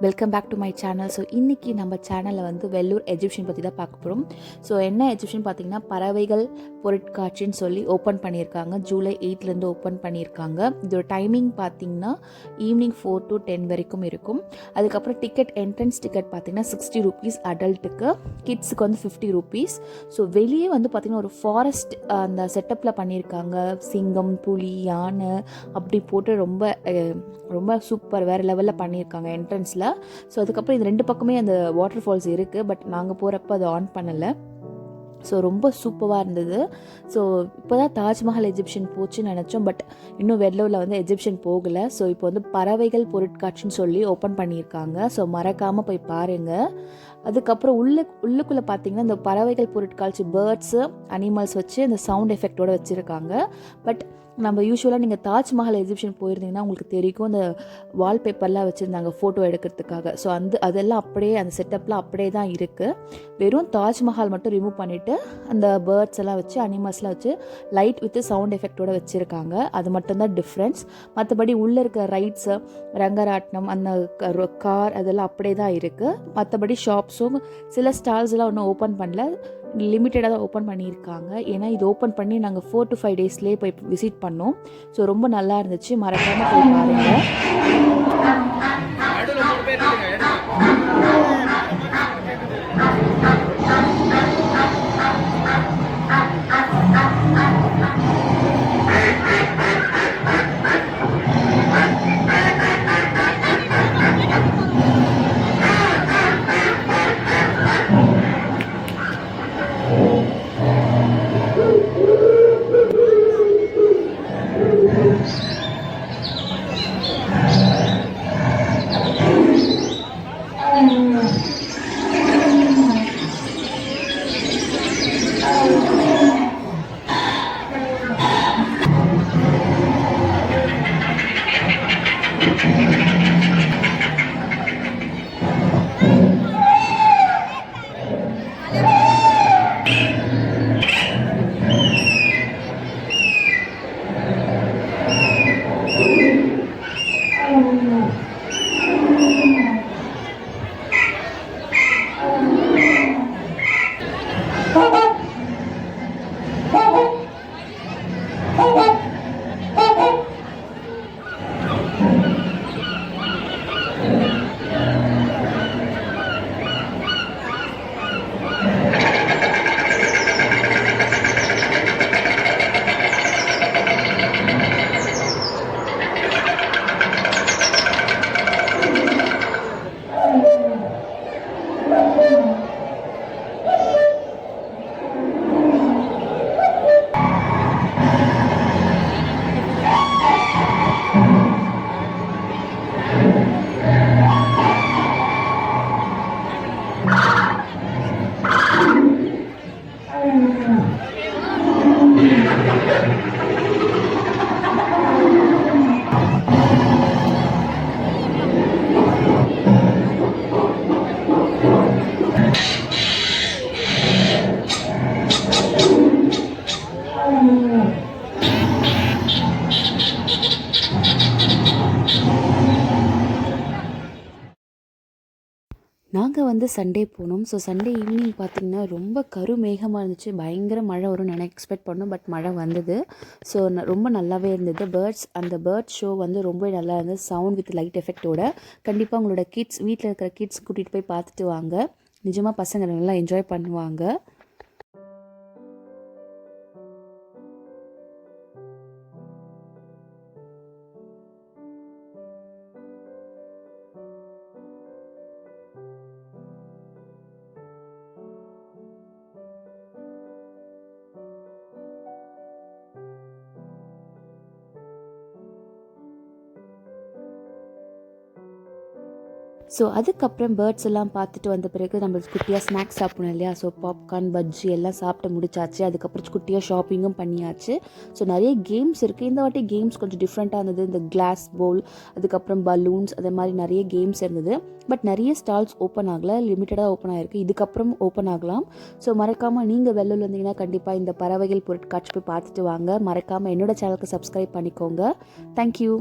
Welcome back to my channel. So இன்றைக்கி நம்ம சேனலில் வந்து வெள்ளூர் எக்ஸிபிஷன் பற்றி தான் பார்க்க போகிறோம். ஸோ என்ன எக்ஸிபிஷன் பார்த்திங்கன்னா, பறவைகள் பொருட்காட்சின்னு சொல்லி ஓப்பன் பண்ணியிருக்காங்க. ஜூலை 8லேருந்து ஓப்பன் பண்ணியிருக்காங்க. இதோட டைமிங் பார்த்திங்கன்னா ஈவினிங் 4 to 10 வரைக்கும் இருக்கும். அதுக்கப்புறம் என்ட்ரன்ஸ் டிக்கெட் பார்த்திங்கன்னா 60 rupees அடல்ட்டுக்கு, கிட்ஸுக்கு வந்து 50 rupees. ஸோ வெளியே வந்து பார்த்திங்கன்னா ஒரு ஃபாரஸ்ட் அந்த செட்டப்பில் பண்ணியிருக்காங்க. சிங்கம், புலி, யானை அப்படி போட்டு ரொம்ப சூப்பர் வேறு லெவலில் பண்ணியிருக்காங்க என்ட்ரன்ஸில். ஸோ அதுக்கப்புறம் இது 2 பக்கமே அந்த வாட்டர் ஃபால்ஸ் இருக்குது. பட் நாங்கள் போகிறப்ப அதை ஆன் பண்ணலை. ஸோ ரொம்ப சூப்பராக இருந்தது. ஸோ இப்போ தான் தாஜ்மஹால் எக்ஸிபிஷன் போச்சுன்னு நினச்சோம். பட் இன்னும் வெள்ளூரில் வந்து எக்ஸிபிஷன் போகலை. ஸோ இப்போ வந்து பறவைகள் பொருட்காட்சின்னு சொல்லி ஓப்பன் பண்ணியிருக்காங்க. ஸோ மறக்காமல் போய் பாருங்கள். அதுக்கப்புறம் உள்ளுக்குள்ளே பார்த்தீங்கன்னா இந்த பறவைகள் பொருட்காட்சி பேர்ட்ஸு அனிமல்ஸ் வச்சு அந்த சவுண்ட் எஃபெக்டோடு வச்சுருக்காங்க. பட் நம்ம யூஸ்வலாக நீங்கள் தாஜ்மஹால் எக்ஸிபிஷன் போயிருந்தீங்கன்னா உங்களுக்கு தெரியும், அந்த வால்பேப்பர்லாம் வச்சுருந்தாங்க ஃபோட்டோ எடுக்கிறதுக்காக. ஸோ அதெல்லாம் அப்படியே அந்த செட்டப்லாம் அப்படியே தான் இருக்குது. வெறும் தாஜ்மஹால் மட்டும் ரிமூவ் பண்ணிவிட்டு அந்த பேர்ட்ஸ் எல்லாம் வச்சு அனிமல்ஸ்லாம் வச்சு லைட் வித் சவுண்ட் எஃபெக்டோடு வச்சுருக்காங்க. அது மட்டும்தான் டிஃப்ரென்ஸ். மற்றபடி உள்ளே இருக்க ரைட்ஸு, ரங்கராட்னம், அந்த கார் அதெல்லாம் அப்படியே தான் இருக்குது. மற்றபடி ஷாப்ஸும் சில ஸ்டால்ஸ்லாம் ஒன்றும் ஓப்பன் பண்ணல, லிமிட்டடாக தான் ஓப்பன் பண்ணியிருக்காங்க. ஏன்னா இது ஓப்பன் பண்ணி நாங்கள் 4 to 5 daysலேயே போய் விசிட் பண்ணோம். ஸோ ரொம்ப நல்லா இருந்துச்சு. மறக்காமல் போய் பாருங்கள். நாங்கள் வந்து சண்டே போனோம். ஸோ சண்டே ஈவினிங் பார்த்திங்கன்னா ரொம்ப கருமேகமாக இருந்துச்சு. பயங்கர மழை வரும்னு எக்ஸ்பெக்ட் பண்ணோம். பட் மழை வந்தது. ஸோ ரொம்ப நல்லாவே இருந்தது. அந்த பேர்ட் ஷோ வந்து ரொம்ப நல்லா இருந்தது. சவுண்ட் வித் லைட் எஃபெக்டோட. கண்டிப்பாக உங்களோட வீட்டில் இருக்கிற கிட்ஸ் கூட்டிகிட்டு போய் பார்த்துட்டு வாங்க. நிஜமாக பசங்க நல்லா என்ஜாய் பண்ணுவாங்க. ஸோ அதுக்கப்புறம் பேர்ட்ஸ் எல்லாம் பார்த்துட்டு வந்த பிறகு நம்ம குட்டியாக ஸ்நாக்ஸ் சாப்பிடணும் இல்லையா. ஸோ பாப்கார்ன், பஜ்ஜி எல்லாம் சாப்பிட்டு முடிச்சாச்சு. அதுக்கப்புறம் குட்டியாக ஷாப்பிங்கும் பண்ணியாச்சு. ஸோ நிறைய கேம்ஸ் இருக்குது. இந்த வாட்டி கேம்ஸ் கொஞ்சம் டிஃப்ரெண்ட்டாக இருந்தது. இந்த கிளாஸ் பவுல், அதுக்கப்புறம் பலூன்ஸ், அதே மாதிரி நிறைய கேம்ஸ் இருந்தது. பட் நிறைய ஸ்டால்ஸ் ஓப்பன் ஆகலை, லிமிட்டடாக ஓப்பன் ஆகிருக்கு. இதுக்கப்புறம் ஓப்பன் ஆகலாம். ஸோ மறக்காமல் நீங்கள் வெள்ளூர் வந்தீங்கன்னா கண்டிப்பாக இந்த பறவைகள் பொருட்காட்சி போய் பார்த்துட்டு வாங்க. மறக்காமல் என்னோடய சேனலுக்கு சப்ஸ்கிரைப் பண்ணிக்கோங்க. தேங்க்யூ.